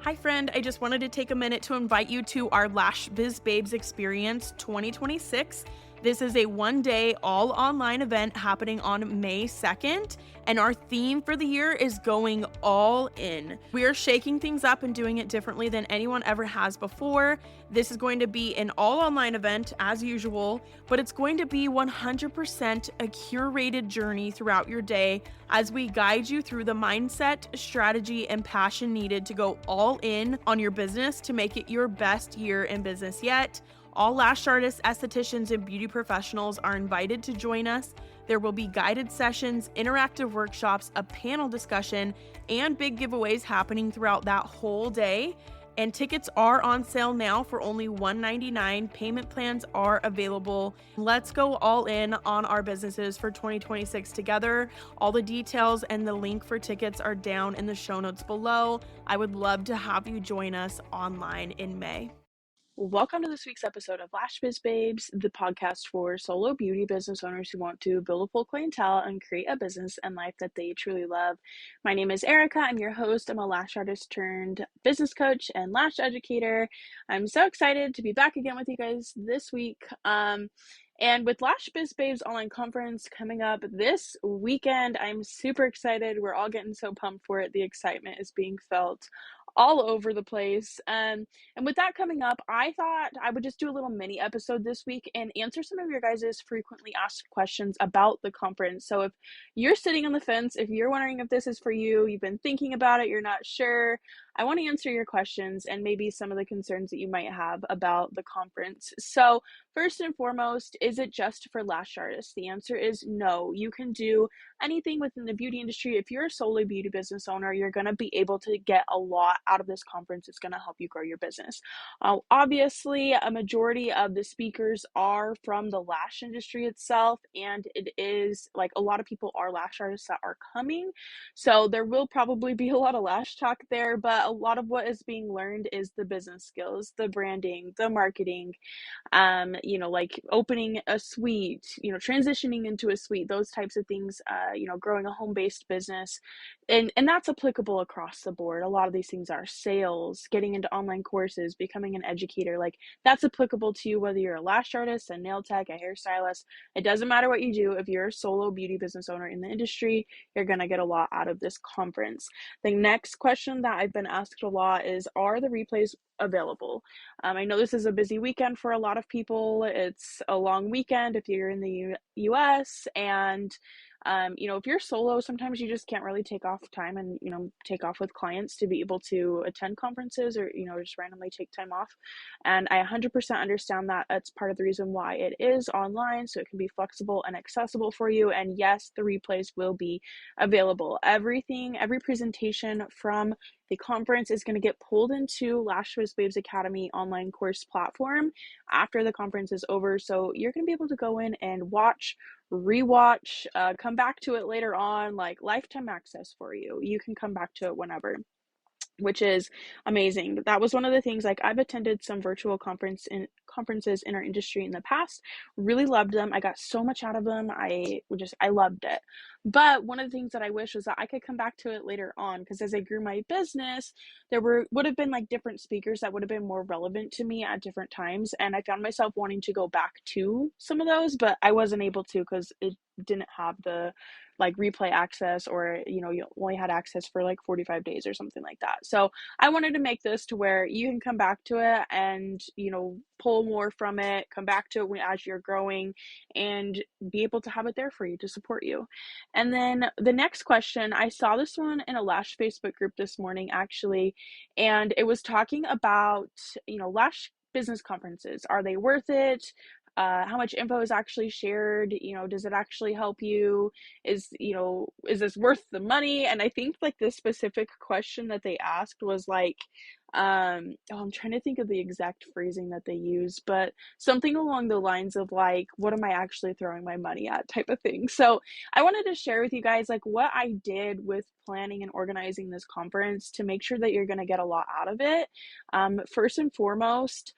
Hi friend, I just wanted to take a minute to invite you to our Lash Biz Babes Experience 2026. This is a one-day all online event happening on May 2nd, and our theme for the year is going all in. We are shaking things up and doing it differently than anyone ever has before. This is going to be an all online event as usual, but it's going to be 100% a curated journey throughout your day as we guide you through the mindset, strategy, and passion needed to go all in on your business to make it your best year in business yet. All lash artists, estheticians, and beauty professionals are invited to join us. There will be guided sessions, interactive workshops, a panel discussion, and big giveaways happening throughout that whole day. And tickets are on sale now for only $199. Payment plans are available. Let's go all in on our businesses for 2026 together. All the details and the link for tickets are down in the show notes below. I would love to have you join us online in May. Welcome to this week's episode of Lash Biz Babes, the podcast for solo beauty business owners who want to build a full clientele and create a business and life that they truly love. My name is Erica. I'm your host. I'm a lash artist turned business coach and lash educator. I'm so excited to be back again with you guys this week. And with Lash Biz Babes online conference coming up this weekend, I'm super excited. We're all getting so pumped for it. The excitement is being felt all over the place. And with that coming up, I thought I would just do a little mini episode this week and answer some of your guys' frequently asked questions about the conference. So if you're sitting on the fence, if you're wondering if this is for you, you've been thinking about it, you're not sure, I want to answer your questions and maybe some of the concerns that you might have about the conference. So first and foremost, is it just for lash artists? The answer is no. You can do anything within the beauty industry. If you're a solo beauty business owner, you're going to be able to get a lot out of this conference. It's going to help you grow your business. Obviously, a majority of the speakers are from the lash industry itself, and it is like a lot of people are lash artists that are coming. So there will probably be a lot of lash talk there, but a lot of what is being learned is the business skills, the branding, the marketing, like opening a suite, transitioning into a suite, those types of things, growing a home-based business. And that's applicable across the board. A lot of these things are sales, getting into online courses, becoming an educator. Like that's applicable to you, whether you're a lash artist, a nail tech, a hairstylist. It doesn't matter what you do. If you're a solo beauty business owner in the industry, you're going to get a lot out of this conference. The next question that I've been asked a lot is, are the replays available? I know this is a busy weekend for a lot of people. It's a long weekend if you're in the US, and if you're solo, sometimes you just can't really take off time and take off with clients to be able to attend conferences or just randomly take time off. And I 100% understand that. That's part of the reason why it is online, so it can be flexible and accessible for you. And yes, the replays will be available. Every presentation from the conference is going to get pulled into Lash Biz Babes Academy online course platform after the conference is over. So you're going to be able to go in and watch, rewatch, come back to it later on, like lifetime access for you. You can come back to it whenever, which is amazing. That was one of the things, like I've attended some virtual conferences in our industry in the past, really loved them. I got so much out of them. I loved it. But one of the things that I wish was that I could come back to it later on, because as I grew my business, there would have been like different speakers that would have been more relevant to me at different times. And I found myself wanting to go back to some of those, but I wasn't able to because it didn't have the like replay access, or you only had access for like 45 days or something like that. So I wanted to make this to where you can come back to it and pull more from it, come back to it as you're growing, and be able to have it there for you to support you. And then the next question, I saw this one in a Lash Facebook group this morning actually, and it was talking about Lash business conferences. Are they worth it? How much info is actually shared? Does it actually help you? Is this worth the money? And I think like the specific question that they asked was like, I'm trying to think of the exact phrasing that they use, but something along the lines of like, what am I actually throwing my money at type of thing. So I wanted to share with you guys like what I did with planning and organizing this conference to make sure that you're going to get a lot out of it. First and foremost,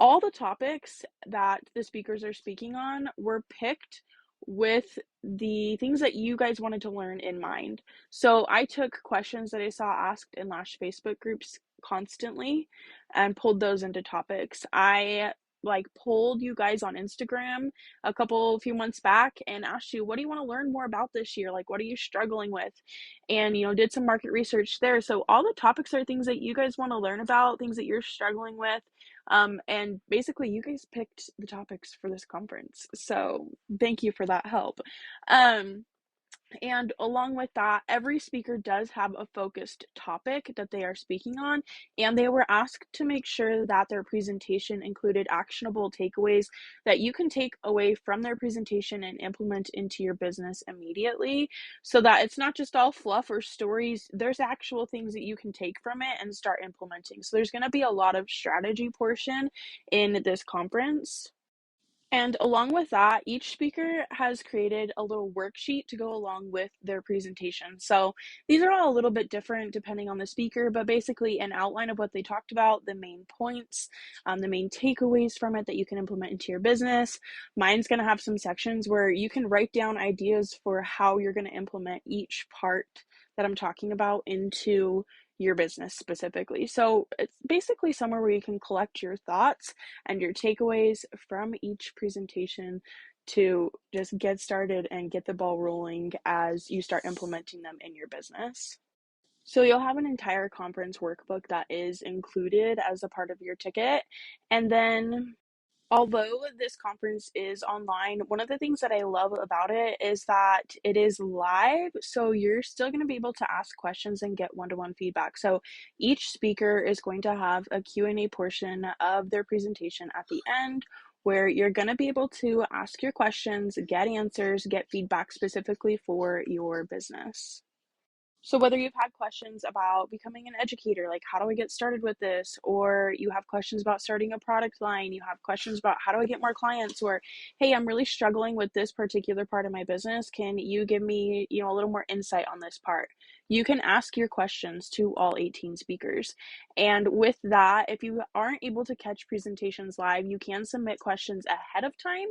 all the topics that the speakers are speaking on were picked with the things that you guys wanted to learn in mind. So I took questions that I saw asked in Lash Facebook groups constantly and pulled those into topics. I like polled you guys on Instagram few months back and asked you, what do you want to learn more about this year? Like, what are you struggling with? And, did some market research there. So all the topics are things that you guys want to learn about, things that you're struggling with. And basically you guys picked the topics for this conference. So thank you for that help. And along with that, every speaker does have a focused topic that they are speaking on, and they were asked to make sure that their presentation included actionable takeaways that you can take away from their presentation and implement into your business immediately, so that it's not just all fluff or stories. There's actual things that you can take from it and start implementing. So there's going to be a lot of strategy portion in this conference. And along with that, each speaker has created a little worksheet to go along with their presentation. So these are all a little bit different depending on the speaker, but basically an outline of what they talked about, the main points, the main takeaways from it that you can implement into your business. Mine's going to have some sections where you can write down ideas for how you're going to implement each part that I'm talking about into your business specifically. So it's basically somewhere where you can collect your thoughts and your takeaways from each presentation to just get started and get the ball rolling as you start implementing them in your business. So you'll have an entire conference workbook that is included as a part of your ticket. And then although this conference is online, one of the things that I love about it is that it is live, so you're still going to be able to ask questions and get one-to-one feedback. So each speaker is going to have a Q&A portion of their presentation at the end where you're going to be able to ask your questions, get answers, get feedback specifically for your business. So whether you've had questions about becoming an educator, like how do I get started with this? Or you have questions about starting a product line, you have questions about how do I get more clients? Or, hey, I'm really struggling with this particular part of my business. Can you give me, a little more insight on this part? You can ask your questions to all 18 speakers. And with that, if you aren't able to catch presentations live, you can submit questions ahead of time.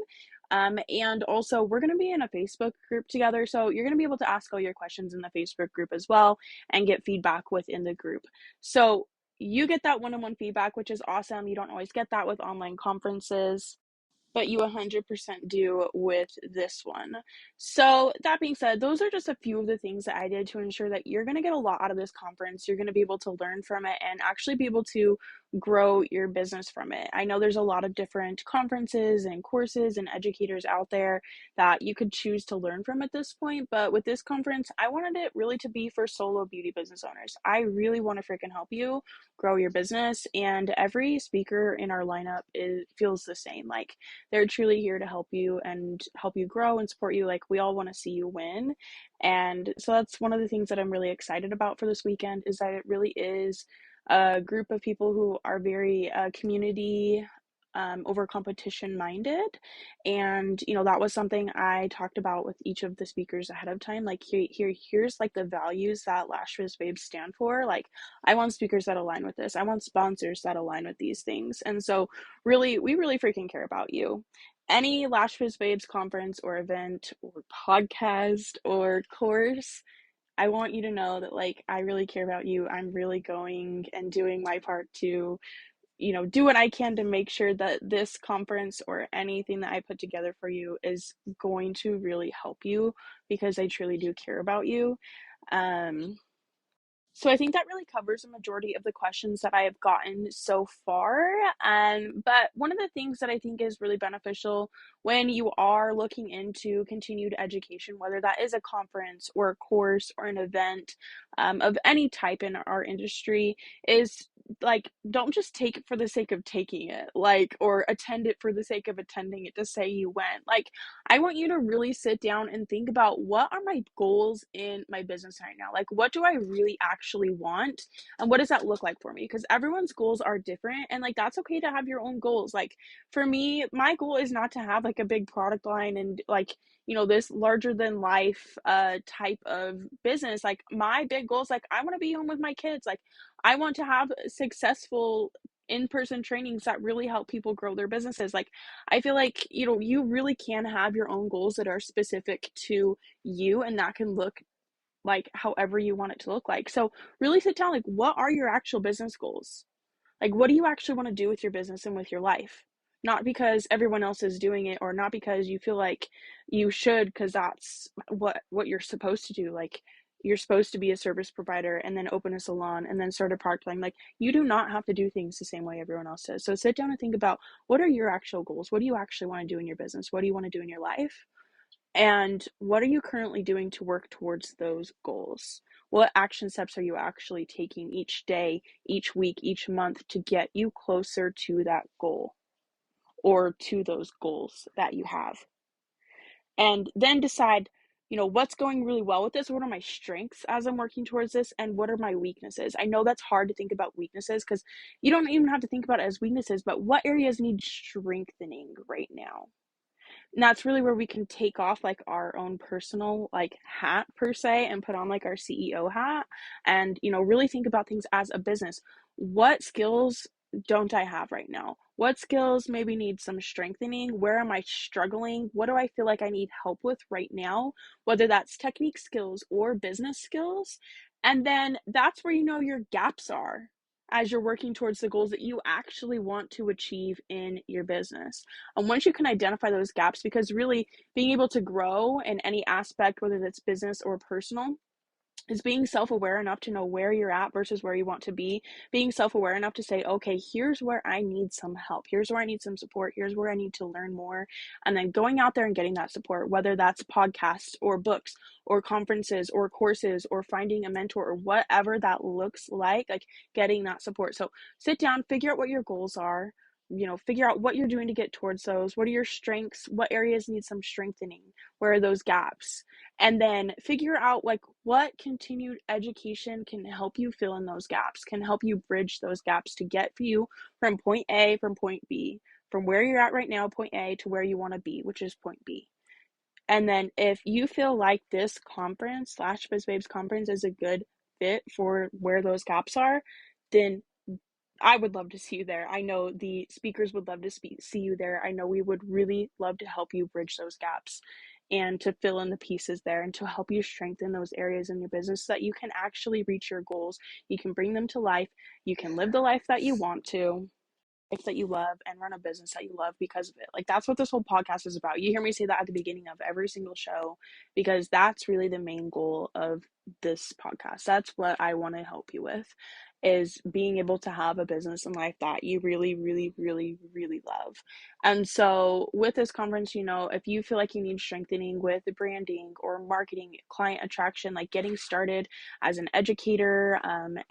And also, we're going to be in a Facebook group together, so you're going to be able to ask all your questions in the Facebook group as well and get feedback within the group. So you get that one-on-one feedback, which is awesome. You don't always get that with online conferences, but you 100% do with this one. So that being said, those are just a few of the things that I did to ensure that you're going to get a lot out of this conference. You're going to be able to learn from it and actually be able to grow your business from it. I know there's a lot of different conferences and courses and educators out there that you could choose to learn from at this point, but with this conference, I wanted it really to be for solo beauty business owners. I really want to freaking help you grow your business, and every speaker in our lineup feels the same. Like, they're truly here to help you and help you grow and support you. Like, we all want to see you win. And so that's one of the things that I'm really excited about for this weekend, is that it really is a group of people who are very community over competition minded. And that was something I talked about with each of the speakers ahead of time. Like, here's like the values that Lash Biz Babes stand for. Like, I want speakers that align with this. I want sponsors that align with these things. And so we really freaking care about you. Any Lash Biz Babes conference or event or podcast or course, I want you to know that, like, I really care about you. I'm really going and doing my part to, do what I can to make sure that this conference or anything that I put together for you is going to really help you, because I truly do care about you. So I think that really covers a majority of the questions that I have gotten so far. But one of the things that I think is really beneficial when you are looking into continued education, whether that is a conference or a course or an event of any type in our industry, is like, don't just take it for the sake of taking it, like, or attend it for the sake of attending it to say you went. Like, I want you to really sit down and think about, what are my goals in my business right now? Like, what do I really actually want? And what does that look like for me? Because everyone's goals are different, and like, that's okay to have your own goals. Like, for me, my goal is not to have like a big product line and like, this larger than life type of business. Like, my big goal is like, I want to be home with my kids. Like, I want to have successful in-person trainings that really help people grow their businesses. Like, I feel like, you really can have your own goals that are specific to you, and that can look like however you want it to look like. So really sit down, like, what are your actual business goals? Like, what do you actually want to do with your business and with your life? Not because everyone else is doing it, or not because you feel like you should, because that's what you're supposed to do. Like, you're supposed to be a service provider and then open a salon and then start a product line. Like, you do not have to do things the same way everyone else does. So sit down and think about, what are your actual goals? What do you actually want to do in your business? What do you want to do in your life? And what are you currently doing to work towards those goals? What action steps are you actually taking each day, each week, each month to get you closer to that goal or to those goals that you have? And then decide, what's going really well with this? What are my strengths as I'm working towards this? And what are my weaknesses? I know that's hard to think about weaknesses because you don't even have to think about it as weaknesses, but what areas need strengthening right now? And that's really where we can take off like our own personal like hat per se and put on like our CEO hat and really think about things as a business. What skills don't I have right now? What skills maybe need some strengthening? Where am I struggling? What do I feel like I need help with right now? Whether that's technique skills or business skills. And then that's where your gaps are as you're working towards the goals that you actually want to achieve in your business. And once you can identify those gaps, because really being able to grow in any aspect, whether that's business or personal, is being self-aware enough to know where you're at versus where you want to be, being self-aware enough to say, okay, here's where I need some help, here's where I need some support, here's where I need to learn more, and then going out there and getting that support, whether that's podcasts or books or conferences or courses or finding a mentor or whatever that looks like getting that support. So sit down, figure out what your goals are, figure out what you're doing to get towards those. What are your strengths? What areas need some strengthening? Where are those gaps? And then figure out like what continued education can help you fill in those gaps, can help you bridge those gaps to get you from point A, from point B, from where you're at right now, point A, to where you want to be, which is point B. And then if you feel like this conference, Lash Biz Babes conference, is a good fit for where those gaps are, then I would love to see you there. I know the speakers would love to see you there. I know we would really love to help you bridge those gaps and to fill in the pieces there and to help you strengthen those areas in your business so that you can actually reach your goals. You can bring them to life. You can live the life that you want to, life that you love, and run a business that you love because of it. Like, that's what this whole podcast is about. You hear me say that at the beginning of every single show because that's really the main goal of this podcast. That's what I want to help you with, is being able to have a business and life that you really, really, really, really love. And so with this conference, if you feel like you need strengthening with branding or marketing, client attraction, like getting started as an educator,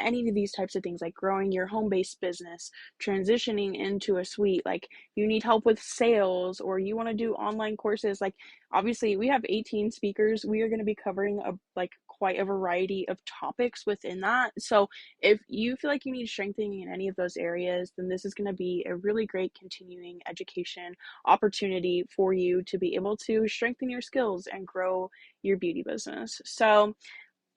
any of these types of things, like growing your home-based business, transitioning into a suite, like you need help with sales or you want to do online courses, like obviously we have 18 speakers. We are going to be covering quite a variety of topics within that. So if you feel like you need strengthening in any of those areas, then this is going to be a really great continuing education opportunity for you to be able to strengthen your skills and grow your beauty business. So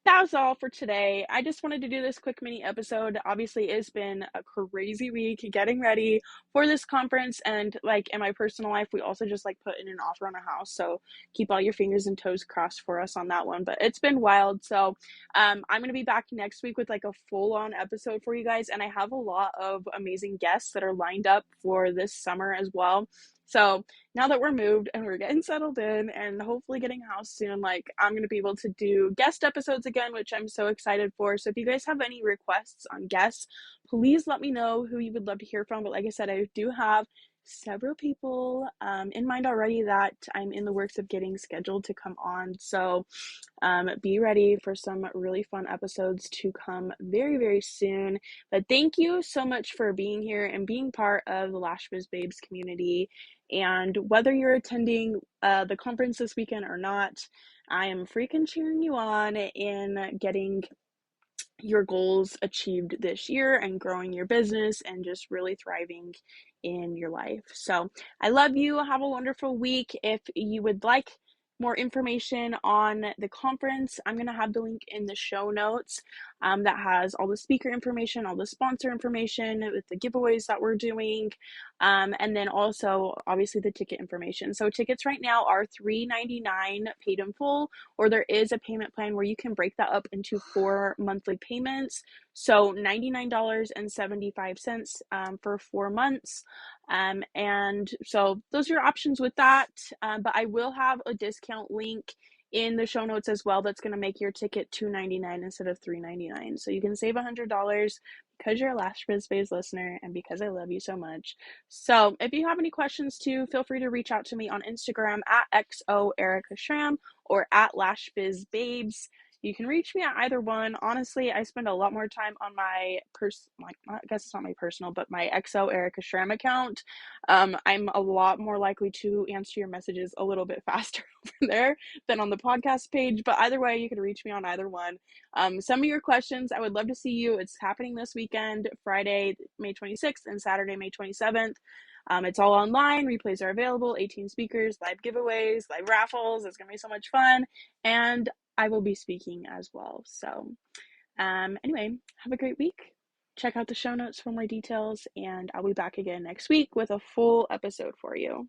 that was all for today. I just wanted to do this quick mini episode. Obviously, it's been a crazy week getting ready for this conference, and like in my personal life, we also just like put in an offer on a house. So keep all your fingers and toes crossed for us on that one. But it's been wild. So I'm gonna be back next week with like a full-on episode for you guys, and I have a lot of amazing guests that are lined up for this summer as well. So now that we're moved and we're getting settled in and hopefully getting a house soon, like I'm going to be able to do guest episodes again, which I'm so excited for. So if you guys have any requests on guests, please let me know who you would love to hear from. But like I said, I do have several people in mind already that I'm in the works of getting scheduled to come on. So be ready for some really fun episodes to come very, very soon. But thank you so much for being here and being part of the Lash Biz Babes community. And whether you're attending the conference this weekend or not, I am freaking cheering you on in getting your goals achieved this year and growing your business and just really thriving in your life. So I love you. Have a wonderful week. If you would like more information on the conference, I'm going to have the link in the show notes. that has all the speaker information, all the sponsor information with the giveaways that we're doing, and then also obviously the ticket information. So tickets right now are $3.99 paid in full, or there is a payment plan where you can break that up into 4 monthly payments. So $99.75 for 4 months. And so those are your options with that. But I will have a discount link in the show notes as well that's going to make your ticket $2.99 instead of $3.99. So you can save $100 because you're a Lash Biz Babes listener and because I love you so much. So if you have any questions too, feel free to reach out to me on Instagram at XOEricaShram or at Lash Biz Babes. You can reach me at either one. Honestly, I spend a lot more time on my I guess it's not my personal, but my XO Erica Shram account. I'm a lot more likely to answer your messages a little bit faster over there than on the podcast page. But either way, you can reach me on either one. Send me your questions. I would love to see you. It's happening this weekend, Friday, May 26th and Saturday, May 27th. It's all online. Replays are available. 18 speakers, live giveaways, live raffles. It's going to be so much fun. And I will be speaking as well. So anyway, have a great week. Check out the show notes for more details, and I'll be back again next week with a full episode for you.